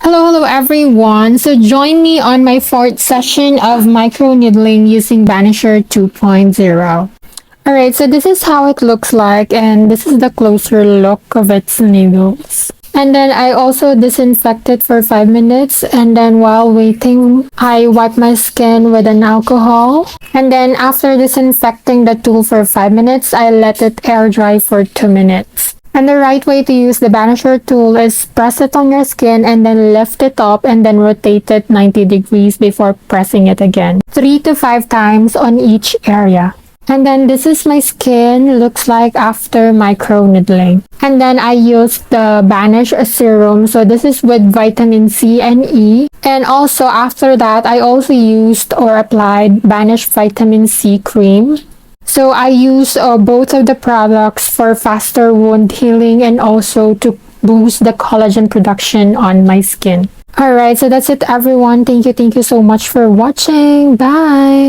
Hello everyone. So join me on my fourth session of microneedling using Banisher 2.0. Alright, so this is how it looks like, and this is the closer look of its needles. And then I also disinfect it for 5 minutes, and then while waiting, I wipe my skin with an alcohol. And then after disinfecting the tool for 5 minutes, I let it air dry for 2 minutes. And the right way to use the Banisher tool is press it on your skin and then lift it up and then rotate it 90 degrees before pressing it again. 3 to 5 times on each area. And then this is my skin looks like after microneedling. And then I used the Banish serum. So this is with vitamin C and E. And also after that, I also used or applied Banish vitamin C cream. So I use both of the products for faster wound healing and also to boost the collagen production on my skin. Alright, so that's it everyone. Thank you so much for watching. Bye!